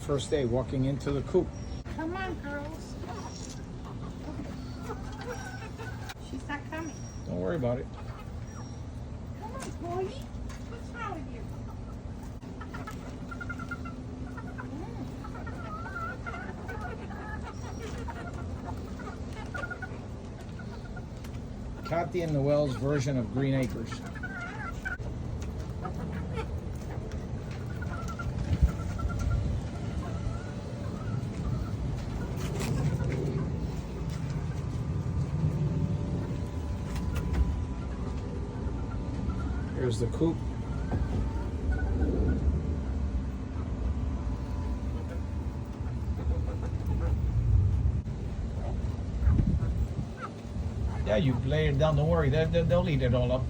first day walking into the coop. Come on, girls. She's not coming. Don't worry about it. Come on, boy. What's wrong with you? Kathy and Noel's version of Green Acres. Here's the coop. Yeah, you lay it down, don't worry, they'll eat it all up.